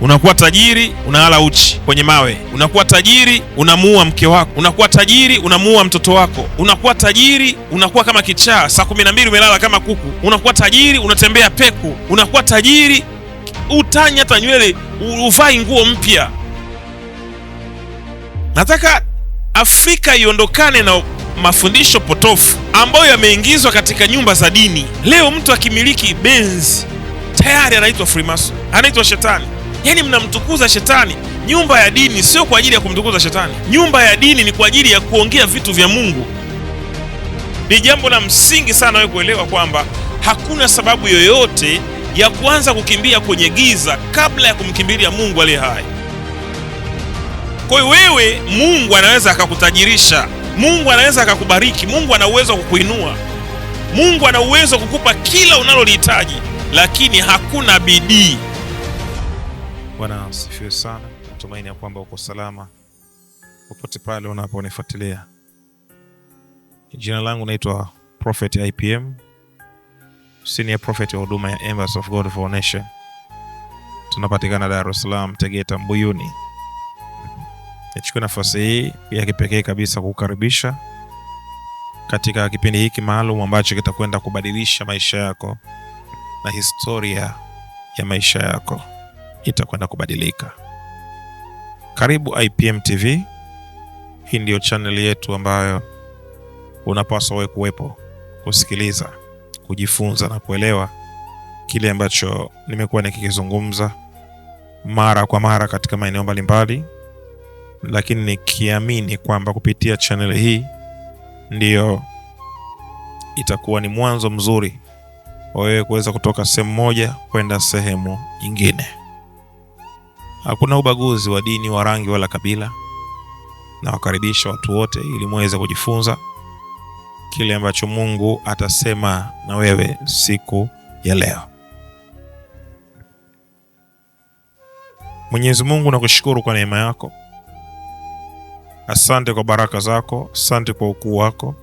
Unakuwa tajiri, unalala uchi kwenye mawe. Unakuwa tajiri, unamuua mke wako. Unakuwa tajiri, unamuua mtoto wako. Unakuwa tajiri, unakuwa kama kichaa, saa 12 umelala kama kuku. Unakuwa tajiri, unatembea peku. Unakuwa tajiri, utanya hata nywele, uvai nguo mpya. Nataka Afrika iondokane na mafundisho potofu ambayo yameingizwa katika nyumba za dini. Leo mtu akimiliki Benz tayari anaitwa Freemason, anaitwa shetani. Yaani mnamtukuza shetani. Nyumba ya dini sio kwa ajili ya kumtukuza shetani. Nyumba ya dini ni kwa ajili ya kuongea vitu vya Mungu. Ni jambo la msingi sana wewe kuelewa kwamba hakuna sababu yoyote ya kuanza kukimbia kwenye giza kabla ya kumkimbilia Mungu aliye hai. Kwa hiyo wewe, Mungu anaweza akakutajirisha. Mungu anaweza akakubariki. Mungu ana uwezo wa kukuinua. Mungu ana uwezo wa kukupa kila unalolihitaji, lakini hakuna bidii. Bwana asifiwe sana. Natumaini ya kwamba uko salama popote pale unaponifuatilia. Jina langu naitwa Prophet IPM, Senior Prophet wa huduma ya Embassy of God for All Nation. Tunapatikana Dar es Salaam, Tegeta, Mbuyuni. Nichukue nafasi hii ya kipekee kabisa kukukaribisha katika kipindi hiki maalum ambacho kitakwenda kubadilisha maisha yako na historia ya maisha yako itakwenda kubadilika. Karibu IPM TV. Hii ndio channel yetu ambayo unapaswa wewe kuwepo, kusikiliza, kujifunza na kuelewa kile ambacho nimekuwa nikikizungumza mara kwa mara katika maeneo mbalimbali, lakini nikiamini kwamba kupitia channel hii ndio itakuwa ni mwanzo mzuri wa wewe kuweza kutoka sehemu moja kwenda sehemu nyingine. Hakuna ubaguzi wa dini, wa rangi wala kabila, na wakaribisha watu wote ili muweze kujifunza kile ambacho Mungu atasema na wewe siku ya leo. Mwenyezi Mungu, nakushukuru kwa neema yako. Asante kwa baraka zako, asante kwa ukuu wako,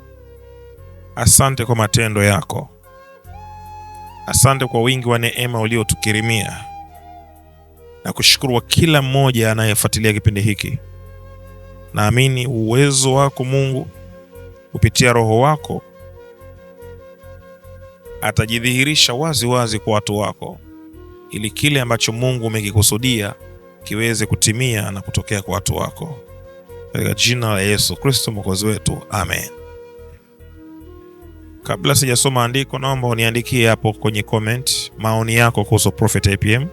asante kwa matendo yako, asante kwa wingi wa neema uliotukirimia. Na kushukuru kwa kila mmoja anayefuatilia kipindi hiki. Naamini uwezo wako Mungu kupitia Roho wako atajidhihirisha wazi wazi kwa watu wako, ili kile ambacho Mungu umekikusudia kiweze kutimia na kutokea kwa watu wako. Katika jina la Yesu Kristo Mwokozi wetu, amen. Kabla sijasoma andiko, naomba uniandikie hapo kwenye comment maoni yako kuhusu Prophet IPM.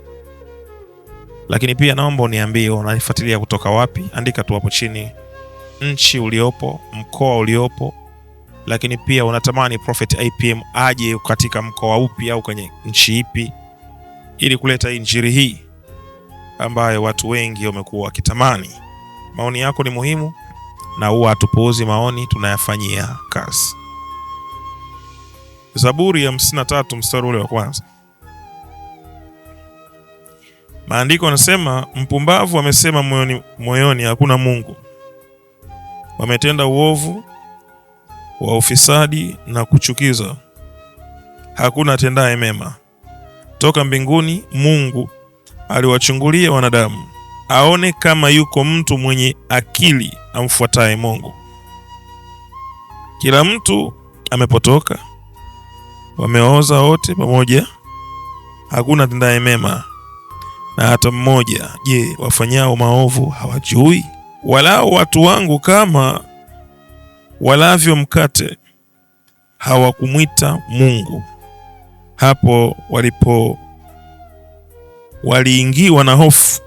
Lakini pia naomba uniambie unanifuatilia kutoka wapi. Andika tu hapo chini nchi uliopo, mkoa uliopo, lakini pia unatamani Prophet IPM aje katika mkoa upi au kwenye nchi ipi, ili kuleta injili hii ambayo watu wengi wamekuwa wakitamani. Maoni yako ni muhimu, na huwa hatupuuzi maoni, tunayafanyia kazi. Zaburi ya 53 mstari ule wa kwanza. Maandiko yanasema, mpumbavu amesema moyoni hakuna Mungu. Wametenda uovu wa ufisadi na kuchukiza, hakuna atendaye mema. Toka mbinguni Mungu aliwachungulia wanadamu, aone kama yuko mtu mwenye akili amfuataye Mungu. Kila mtu amepotoka, wameoza wote pamoja, hakuna atendaye mema na hata mmoja. Je, wafanyao maovu hawajui? Walao watu wangu kama walavyo mkate, hawakumwita Mungu. Hapo waliingiwa na hofu,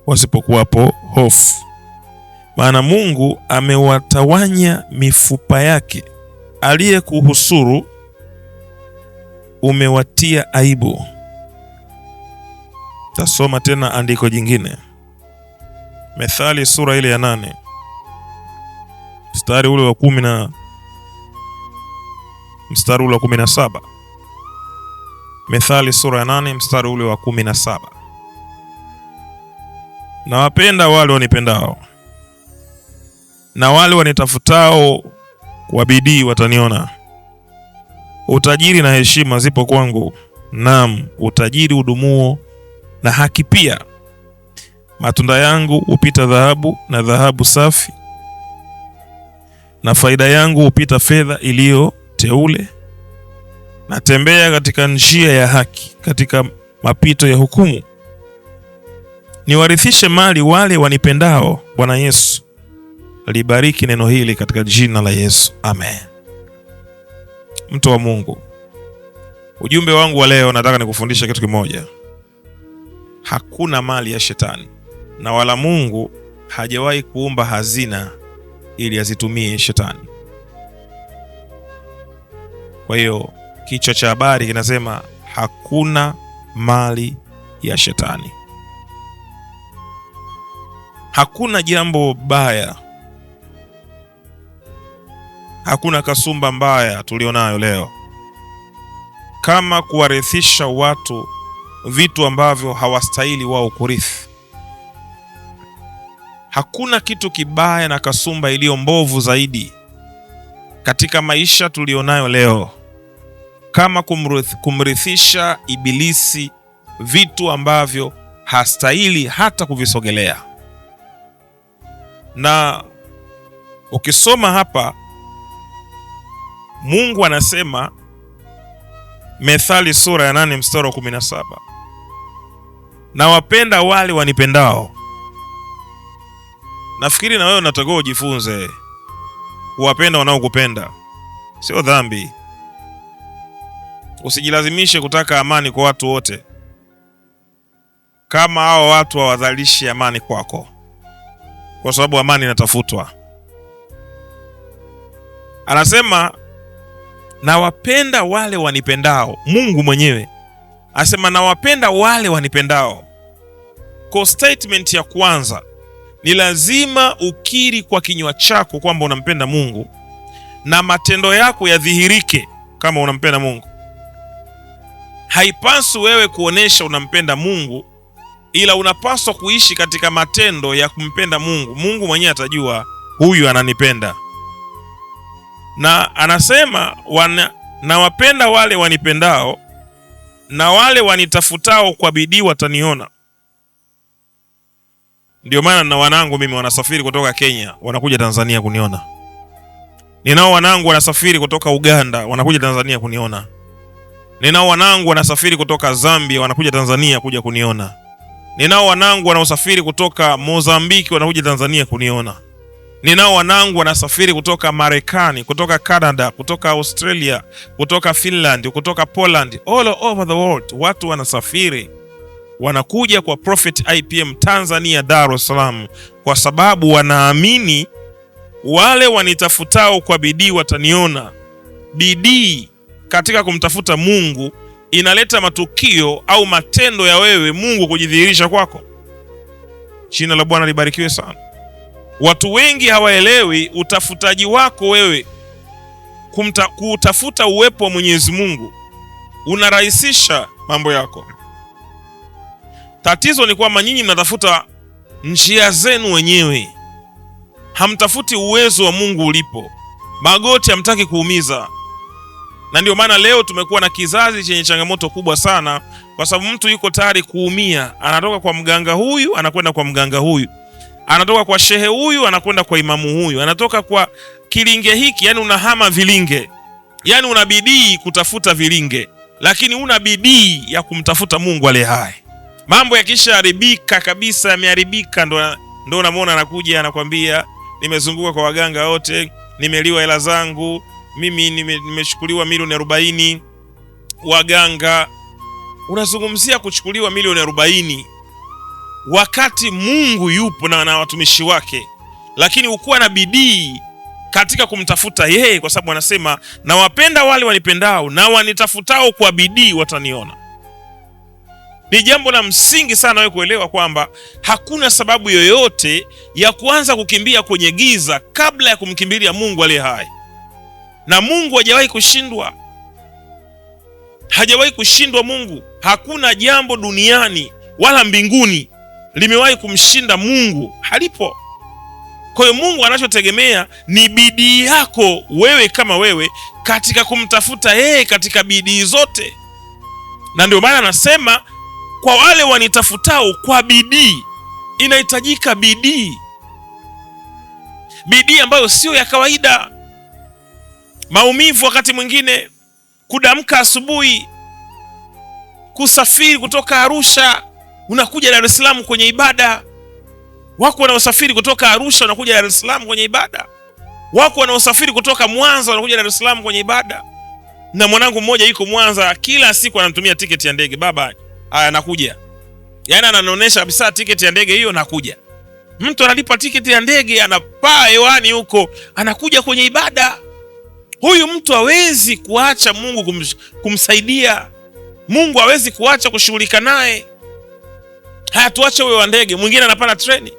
wasipokuwapo hofu. Maana Mungu amewatawanya mifupa yake, aliyekuhusuru umewatia aibu. Tasoma tena andiko jingine. Methali sura ile ya 8 mstari ule wa 10 na mstari ule wa 17. Methali sura ya 8 mstari ule wa 17. Na wapenda wale wanipendao, na wale wanitafutao kwa bidii wataniona. Utajiri na heshima zipo kwangu, naam, utajiri udumuo na haki pia. Matunda yangu hupita dhahabu na dhahabu safi, na faida yangu hupita fedha iliyo teule. Natembea katika njia ya haki, katika mapito ya hukumu. Niwarithishe mali wale wanipendao. Bwana Yesu libariki neno hili katika jina la Yesu, amen. Mtu wa Mungu, ujumbe wangu wa leo nataka nikufundisha kitu kimoja. Hakuna mali ya shetani, na wala Mungu hajawahi kuumba hazina ili azitumie shetani. Kwa hiyo kichwa cha habari kinasema hakuna mali ya shetani. Hakuna jambo baya, hakuna kasumba mbaya tulionayo leo kama kuwarithisha watu vitu ambavyo hawastahili wao kurithi. Hakuna kitu kibaya na kasumba iliyo mbovu zaidi katika maisha tulionayo leo kama kumrithisha Ibilisi vitu ambavyo hastahili hata kuvisogelea. Na ukisoma hapa, Mungu anasema, Methali sura ya 8 mstari wa 17, na wapenda wale wanipendao. Nafikiri na wewe unatakiwa ujifunze kuwapenda wanaokupenda. Sio dhambi. Usijilazimishe kutaka amani kwa watu wote kama hao watu hawadhalishi amani kwako, kwa sababu amani inatafutwa. Anasema na wapenda wale wanipendao. Mungu mwenyewe anasema na wapenda wale wanipendao. Kwa statement ya kwanza ni lazima ukiri kwa kinywa chako kwamba unampenda Mungu na matendo yako yadhihirike kama unampenda Mungu. Haipaswi wewe kuonesha unampenda Mungu, ila unapaswa kuishi katika matendo ya kumpenda Mungu. Mungu mwenyewe atajua huyu ananipenda. Na anasema na wapenda wale wanipendao, na wale wanitafutao kwa bidii wataniona. Ndio maana na wanangu mimi wanasafiri kutoka Kenya wanakuja Tanzania kuniona. Ninao wanangu wanasafiri kutoka Uganda wanakuja Tanzania kuniona. Ninao wanangu wanasafiri kutoka Zambia wanakuja Tanzania kuja kuniona. Ninao wanangu wanaosafiri kutoka Mozambiki wanakuja Tanzania kuniona. Ninao wanangu wanasafiri kutoka Marekani, kutoka Canada, kutoka Australia, kutoka Finland, kutoka Poland, all over the world. Watu wanasafiri wanakuja kwa Prophet IPM Tanzania, Dar es Salaam, kwa sababu wanaamini wale wanitafutao kwa bidii wataniona. Bidii katika kumtafuta Mungu inaleta matukio au matendo ya wewe Mungu kujidhihirisha kwako. Jina la Bwana libarikiwe sana. Watu wengi hawaelewi utafutaji wako wewe kutafuta uwepo wa Mwenyezi Mungu unarahisisha mambo yako. Tatizo ni kwamba nyinyi mnatafuta njia zenu wenyewe, hamtafuti uwezo wa Mungu ulipo. Magoti hamtaki kuumiza. Na ndio maana leo tumekuwa na kizazi chenye changamoto kubwa sana, kwa sababu mtu yuko tayari kuumia. Anatoka kwa mganga huyu anakwenda kwa mganga huyu, anatoka kwa shehe huyu anakwenda kwa imamu huyu, anatoka kwa kilinge hiki. Yani unahama vilinge, yani una bidii kutafuta vilinge, lakini una bidii ya kumtafuta Mungu aliye hai. Mambo yakishaharibika kabisa, yameharibika, ndo unamwona anakuja anakwambia nimezunguka kwa waganga wote, nimeliwa hela zangu, mimi nimechukuliwa milioni 40 waganga. Unazungumzia kuchukuliwa milioni 40 wakati Mungu yupo na watumishi wake, lakini ukuwa na bidii katika kumtafuta yeye, kwa sababu anasema na wapenda wale wanipendao na wanitafutao kwa bidii wataniona. Ni jambo la msingi sana wewe kuelewa kwamba hakuna sababu yoyote ya kuanza kukimbia kwenye giza kabla ya kumkimbilia Mungu aliye hai. Na Mungu hajawahi kushindwa. Hajawahi kushindwa Mungu. Hakuna jambo duniani wala mbinguni limewahi kumshinda Mungu, halipo. Kwa hiyo Mungu anachotegemea ni bidii yako wewe kama wewe katika kumtafuta yeye katika bidii zote. Na ndio maana anasema kwa wale wanitafutao kwa bidii. Inahitajika bidii, bidii ambayo sio ya kawaida. Maumivu wakati mwingine, kudamka asubuhi, kusafiri kutoka Arusha unakuja Dar es Salaam kwenye ibada. Wako wanaosafiri kutoka Arusha wanakuja Dar es Salaam kwenye ibada. Wako wanaosafiri kutoka Mwanza wanakuja Dar es Salaam kwenye ibada. Na mwanangu mmoja yuko Mwanza, kila siku anamtumia tiketi ya ndege. Baba, haya nakuja. Yaani ananionyesha kabisa tiketi ya ndege hiyo, nakuja. Mtu analipa tiketi ya ndege, anapaa hewani huko, anakuja kwenye ibada. Huyu mtu hawezi kuacha Mungu kumsaidia. Mungu hawezi kuacha kushughulika naye. Haya, tuache huyo wa ndege. Mwingine anapanda treni,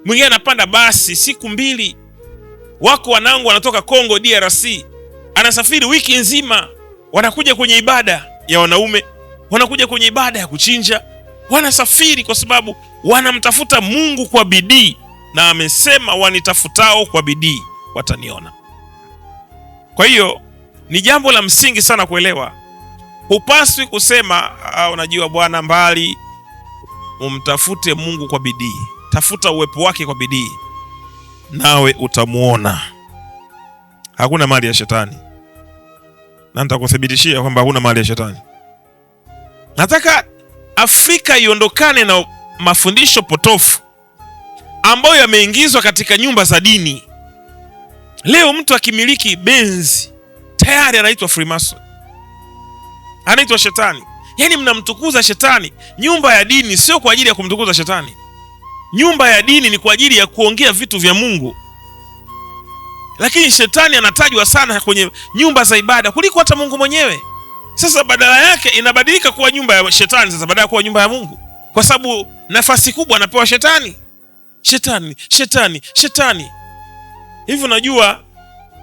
mwingine anapanda basi siku 2. Wako wanangu wanatoka Kongo DRC, anasafiri wiki nzima, wanakuja kwenye ibada ya wanaume, wanakuja kwenye ibada ya kuchinja. Wanasafiri kwa sababu wanamtafuta Mungu kwa bidii, na amesema wanitafutao kwa bidii wataniona. Kwa hiyo ni jambo la msingi sana kuelewa. Hupaswi kusema unajua bwana mbali. Umtafute Mungu kwa bidii. Tafuta uwepo wake kwa bidii, nawe utamuona. Hakuna mali ya shetani, na nitakuthibitishia kwamba hakuna mali ya shetani. Nataka Afrika iondokane na mafundisho potofu ambayo yameingizwa katika nyumba za dini. Leo mtu akimiliki Benzi tayari anaitwa Freemason, anaitwa shetani. Yaani mnamtukuza shetani. Nyumba ya dini sio kwa ajili ya kumtukuza shetani. Nyumba ya dini ni kwa ajili ya kuongea vitu vya Mungu. Lakini shetani anatajwa sana kwenye nyumba za ibada kuliko hata Mungu mwenyewe. Sasa badala yake inabadilika kuwa nyumba ya shetani sasa badala ya kuwa nyumba ya Mungu, kwa sababu nafasi kubwa anapewa shetani. Shetani. Hivi unajua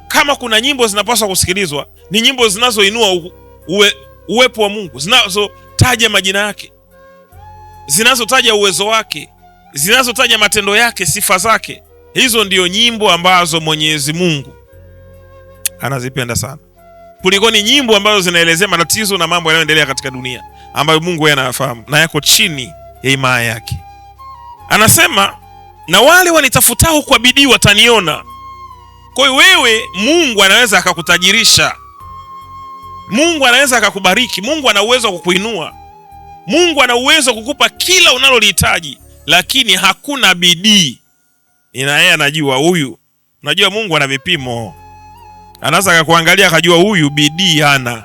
kama kuna nyimbo zinapaswa kusikilizwa ni nyimbo zinazoinua uwepo wa Mungu, zinazotaja majina yake, zinazotaja uwezo wake, zinazotaja matendo yake, sifa zake. Hizo ndio nyimbo ambazo Mwenyezi Mungu anazipenda sana, kuliko ni nyimbo ambazo zinaelezea matatizo na mambo yanayoendelea katika dunia ambayo Mungu yeye anayafahamu na yako chini ya himaya yake. Anasema na wale wanitafutao kwa bidii wataniona. Kwa hiyo wewe, Mungu anaweza akakutajirisha. Mungu anaweza akakubariki. Mungu ana uwezo wa kukuinua. Mungu ana uwezo wa kukupa kila unalolihitaji, lakini hakuna bidii. Ina yeye anajua huyu. Unajua Mungu ana vipimo. Anaweza akakuangalia akajua huyu bidii hana.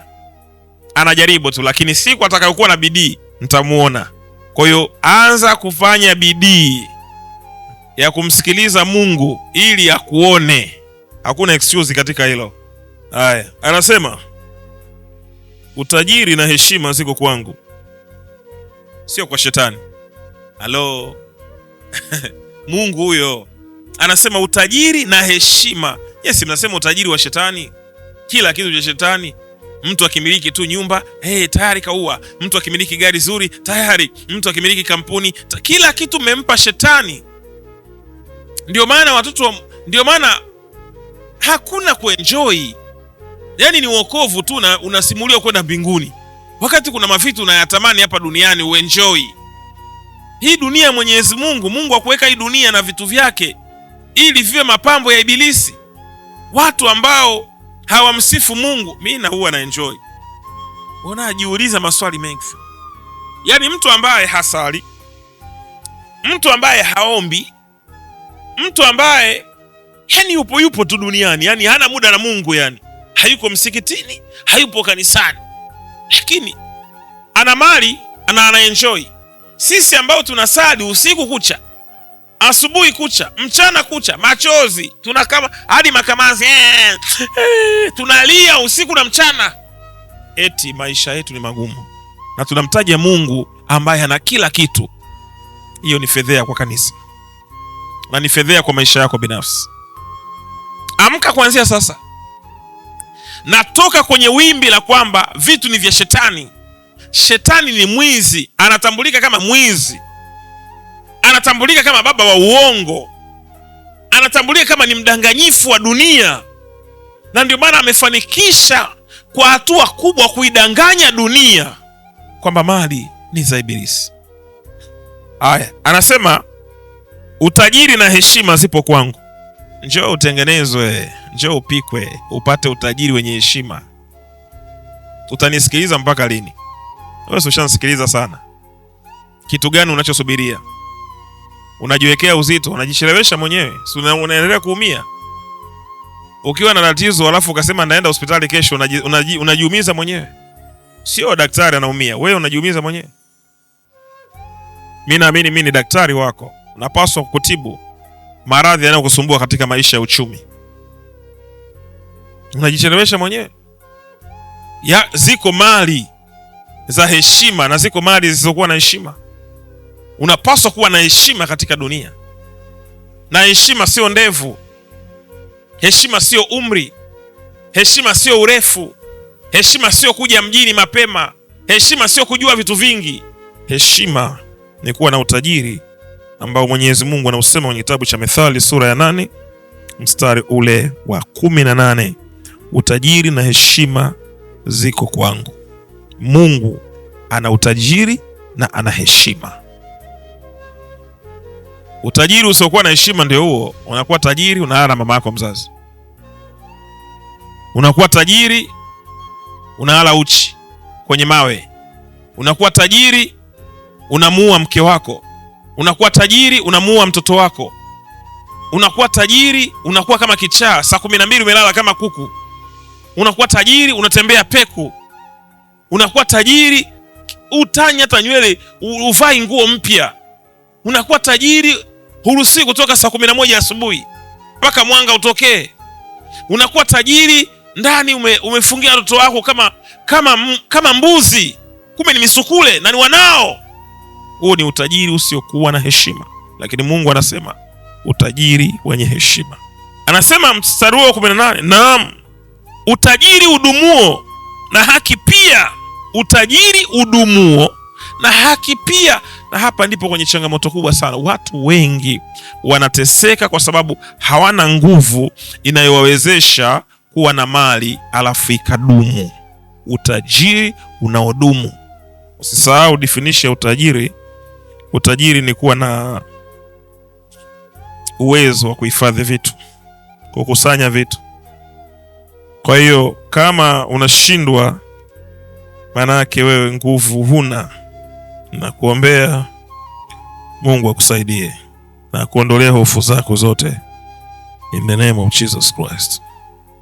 Anajaribu tu, lakini siku atakayokuwa na bidii nitamuona. Kwa hiyo anza kufanya bidii ya kumsikiliza Mungu ili akuone. Hakuna excuse katika hilo. Haya, anasema utajiri na heshima ziko kwangu, sio kwa shetani. Halo. Mungu huyo anasema utajiri na heshima. Yes, mnasema utajiri wa shetani, kila kitu cha shetani. Mtu akimiliki tu nyumba, tayari kaua. Mtu akimiliki gari zuri, tayari. Mtu akimiliki kampuni, kila kitu mempa shetani. Ndio maana hakuna kuenjoy. Yaani ni wokovu tu na unasimuliwa kwenda mbinguni, wakati kuna mavitu unayatamani hapa duniani uenjoy. Hii dunia Mwenyezi Mungu hakuweka hii dunia na vitu vyake ili viwe mapambo ya ibilisi. Watu ambao hawamsifu Mungu, mimi na huwa na enjoy. Unajiuliza maswali mengi. Yaani mtu ambaye hasali, mtu ambaye haombi, mtu ambaye yani yupo tu duniani, yani hana muda na Mungu, yani hayuko msikitini, hayupo kanisani, lakini ana mali, ana enjoy. Sisi ambao tunasali usiku kucha, asubuhi kucha, mchana kucha, machozi, tunakama hadi makamazi, tunalia usiku na mchana, eti maisha yetu ni magumu, na tunamtaja Mungu ambaye ana kila kitu. Hiyo ni fedhea kwa kanisa na ni fedhea kwa maisha yako binafsi. Amka kuanzia sasa. Natoka kwenye wimbi la kwamba vitu ni vya shetani. Shetani ni mwizi, anatambulika kama mwizi, anatambulika kama baba wa uongo, anatambulika kama ni mdanganyifu wa dunia. Na ndio maana amefanikisha kwa hatua kubwa kuidanganya dunia kwamba mali ni za Ibilisi. Haya, anasema utajiri na heshima zipo kwangu. Njoo utengenezwe, njoo upikwe, upate utajiri wenye heshima. Utanisikiliza mpaka lini? Wewe ushanisikiliza sana. Kitu gani unachosubiria? Unajiwekea uzito, unajichelewesha mwenyewe, si unaendelea kuumia. Ukiwa na tatizo alafu ukasema naenda hospitali kesho, unajiumiza mwenyewe. Sio daktari anaumia, wewe unajiumiza mwenyewe. Mimi naamini mimi ni daktari wako. Unapaswa kukutibu maradhi yanayokusumbua katika maisha ya uchumi. Unajichelewesha mwenyewe. Ziko mali za heshima na ziko mali zisizokuwa na heshima. Unapaswa kuwa na heshima katika dunia. Na heshima sio ndevu. Heshima sio umri. Heshima sio urefu. Heshima sio kuja mjini mapema. Heshima sio kujua vitu vingi. Heshima ni kuwa na utajiri ambao Mwenyezi Mungu anausema kwenye kitabu cha Methali sura ya 8 mstari ule wa 18. Utajiri na heshima ziko kwangu. Mungu ana utajiri na ana heshima. Utajiri usiokuwa na heshima ndio huo. Unakuwa tajiri unalala na mama yako mzazi. Unakuwa tajiri unalala uchi kwenye mawe. Unakuwa tajiri unamuua mke wako. Unakuwa tajiri unamuua mtoto wako. Unakuwa tajiri unakuwa kama kichaa, saa 12 umelala kama kuku. Unakuwa tajiri unatembea peku. Unakuwa tajiri utanya hata nywele, uvai nguo mpya. Unakuwa tajiri huruhusiwi kutoka saa 11 asubuhi mpaka mwanga utokee. Unakuwa tajiri ndani umefungia watoto wako kama mbuzi, kumbe ni misukule na ni wanao. Huo ni utajiri usiokuwa na heshima. Lakini Mungu anasema utajiri wenye heshima. Anasema mstari wa 18, naam, utajiri udumuo na haki pia. Utajiri udumuo na haki pia. Na hapa ndipo kwenye changamoto kubwa sana. Watu wengi wanateseka kwa sababu hawana nguvu inayowawezesha kuwa na mali alafu ikadumu. Utajiri unaodumu. Usisahau definition ya utajiri. Utajiri ni kuwa na uwezo wa kuhifadhi vitu, kukusanya vitu. Kwa hiyo kama unashindwa, maana yake wewe nguvu huna, na kuombea Mungu akusaidie na kuondolea hofu zako zote in the name of Jesus Christ.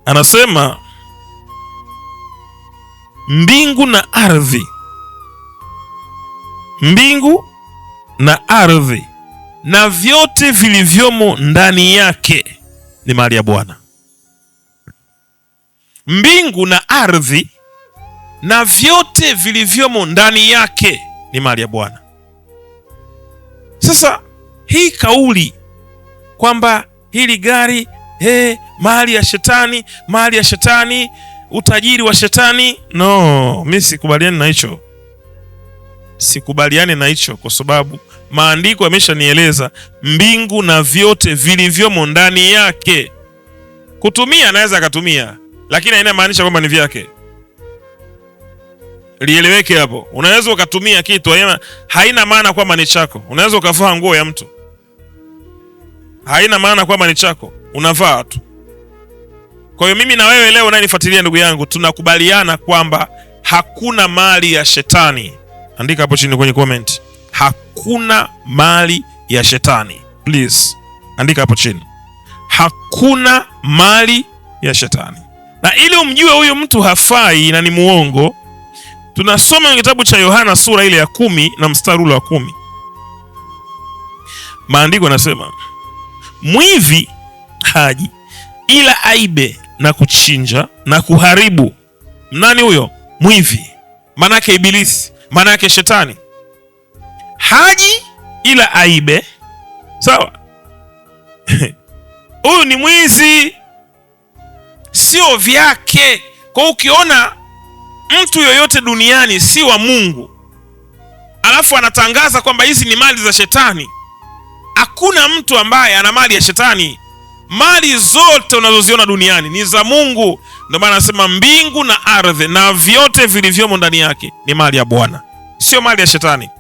Anasema mbingu na ardhi, mbingu na ardhi na vyote vilivyomo ndani yake ni mali ya Bwana. Mbingu na ardhi na vyote vilivyomo ndani yake ni mali ya Bwana. Sasa hii kauli kwamba hili gari mali ya shetani, mali ya shetani, utajiri wa shetani, no, mimi sikubaliani na hicho. Sikubaliani na hicho kwa sababu maandiko yameshanieleza mbingu na vyote vilivyomo ndani yake. Kutumia anaweza akatumia, lakini haina maanisha kwamba ni vyake. Lieleweke hapo. Unaweza ukatumia kitu, haina maana kwamba ni chako. Unaweza ukavaa nguo ya mtu, haina maana kwamba ni chako, unavaa tu. Kwa hiyo mimi na wewe leo unanifuatilia ndugu yangu, tunakubaliana kwamba hakuna mali ya shetani. Andika hapo chini kwenye comment, hakuna mali ya shetani. Please andika hapo chini, hakuna mali ya shetani. Na ili umjue huyu mtu hafai na ni muongo, tunasoma kwenye kitabu cha Yohana sura ile ya 10 na mstari ule wa 10. Maandiko yanasema, mwivi haji ila aibe na kuchinja na kuharibu. Nani huyo mwivi? Maana yake Ibilisi, maana yake shetani. Haji ila aibe, sawa? Huyu ni mwizi, sio vyake. Kwa ukiona mtu yoyote duniani si wa Mungu alafu anatangaza kwamba hizi ni mali za shetani, hakuna mtu ambaye ana mali ya shetani. Mali zote unazoziona duniani ni za Mungu. Ndio maana anasema mbingu na ardhi na vyote vilivyomo ndani yake ni mali ya Bwana. sio mali ya shetani.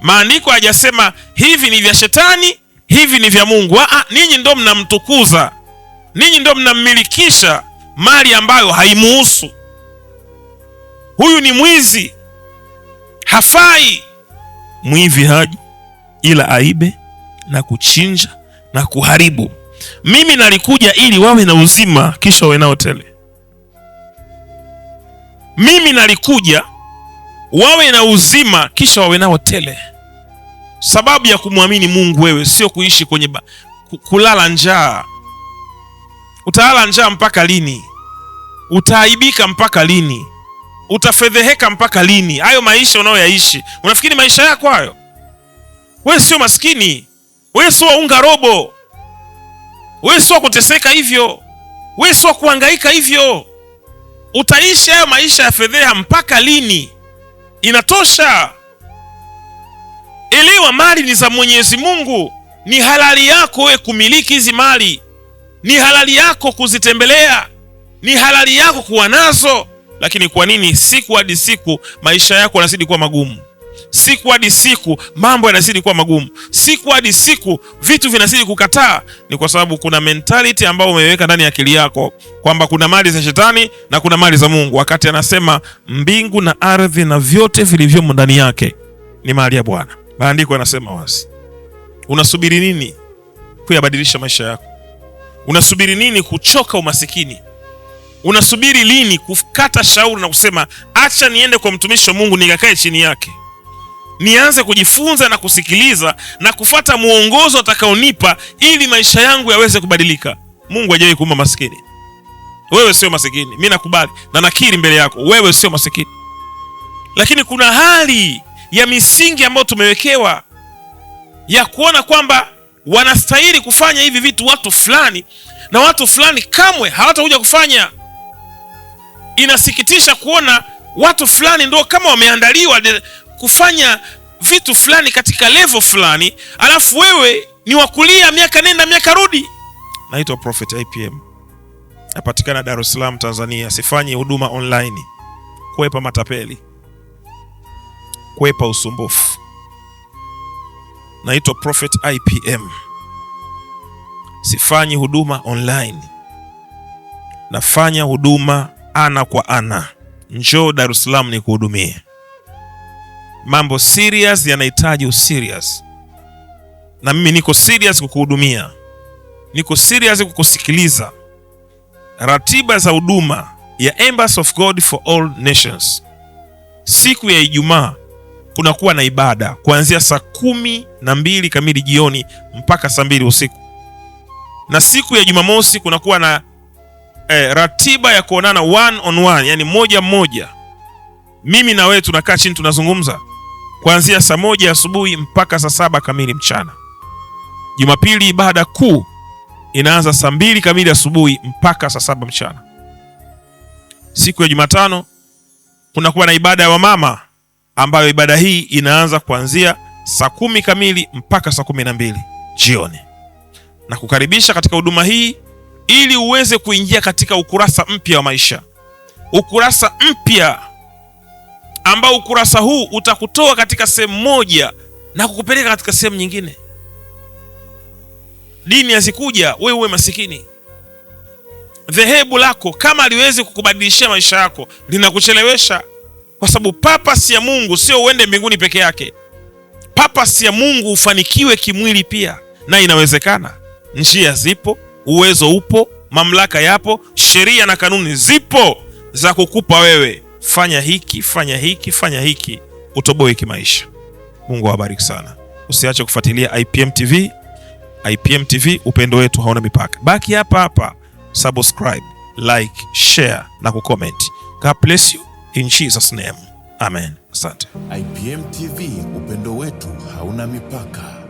Maandiko hajasema hivi ni vya shetani, hivi ni vya Mungu. Ninyi ndio mnamtukuza, ninyi ndio mnammilikisha mali ambayo haimuhusu. Huyu ni mwizi, hafai. Mwivi haji ila aibe na kuchinja na kuharibu. Mimi nalikuja ili wawe na uzima kisha wawe nao tele. Mimi nalikuja wawe na uzima kisha wawe nao tele. Sababu ya kumwamini Mungu wewe sio kuishi kwenye kulala njaa. Utalala njaa mpaka lini? Utaaibika mpaka lini? Utafedheheka mpaka lini? Hayo maisha unayoyaishi, unafikiri maisha yako hayo? Wewe sio maskini, wewe sio unga robo, wewe sio kuteseka hivyo, wewe sio kuhangaika hivyo. Utaishi hayo maisha ya fedheha mpaka lini? Inatosha. Elewa, mali ni za Mwenyezi Mungu. Ni halali yako wewe kumiliki hizi mali, ni halali yako kuzitembelea, ni halali yako kuwa nazo. Lakini kwa nini siku hadi siku maisha yako yanazidi kuwa magumu? Siku hadi siku mambo yanazidi kuwa magumu, siku hadi siku vitu vinazidi kukataa. Ni kwa sababu kuna mentality ambayo umeweka ndani ya akili yako kwamba kuna mali za shetani na kuna mali za Mungu, wakati anasema mbingu na ardhi na vyote vilivyomo ndani yake ni mali ya Bwana. Maandiko yanasema wazi. Unasubiri nini kuyabadilisha maisha yako? Unasubiri nini kuchoka umasikini? Unasubiri lini kukata shauri na kusema acha niende kwa mtumishi wa Mungu nikakae chini yake, nianze kujifunza na kusikiliza na kufuata muongozo atakaonipa ili maisha yangu yaweze kubadilika? Mungu hajawahi kuumba maskini. Wewe sio masikini, mimi nakubali na nakiri mbele yako, wewe sio masikini. Lakini kuna hali ya misingi ambayo tumewekewa ya kuona kwamba wanastahili kufanya hivi vitu watu fulani, na watu fulani kamwe hawatakuja kufanya. Inasikitisha kuona watu fulani ndio kama wameandaliwa kufanya vitu fulani katika level fulani, alafu wewe ni wakulia miaka nenda miaka rudi. Naitwa Prophet IPM, napatikana Dar es Salaam, Tanzania. Sifanyi huduma online kuepa matapeli, kuepa usumbufu. Naitwa Prophet IPM, sifanyi huduma online, nafanya huduma ana kwa ana. Njoo Dar es Salaam nikuhudumie. Mambo serious yanahitaji userious, na mimi niko serious kukuhudumia, niko serious kukusikiliza. Ratiba za huduma ya Embassy of God for All Nations, siku ya Ijumaa kunakuwa na ibada kuanzia saa 12 kamili jioni mpaka saa 2 usiku, na siku ya Jumamosi kunakuwa na ratiba ya kuonana one on one, yani moja mmoja. Mimi na wewe tunakaa chini tunazungumza kuanzia saa 1 asubuhi mpaka saa 7 kamili mchana. Jumapili ibada kuu inaanza saa 2 kamili asubuhi mpaka saa 7 mchana. Siku ya Jumatano kunakuwa na ibada ya wamama, ambayo ibada hii inaanza kuanzia saa 10 kamili mpaka saa 12 jioni. Na kukaribisha katika huduma hii ili uweze kuingia katika ukurasa mpya wa maisha, ukurasa mpya ambao ukurasa huu utakutoa katika sehemu moja na kukupeleka katika sehemu nyingine. Dini hazikuja wewe uwe masikini. Dhehebu lako kama aliwezi kukubadilishia maisha yako linakuchelewesha, kwa sababu purpose ya Mungu sio uende mbinguni peke yake. Purpose ya Mungu ufanikiwe kimwili pia, na inawezekana. Njia zipo, uwezo upo, mamlaka yapo, sheria na kanuni zipo za kukupa wewe fanya hiki, fanya hiki, fanya hiki, utoboe kimaisha. Mungu awabariki sana. Usiache kufuatilia IPM TV. IPM TV, upendo wetu hauna mipaka. Baki hapa hapa, subscribe, like, share na kucomment. God bless you in Jesus name. Amen. Asante. IPM TV, upendo wetu hauna mipaka.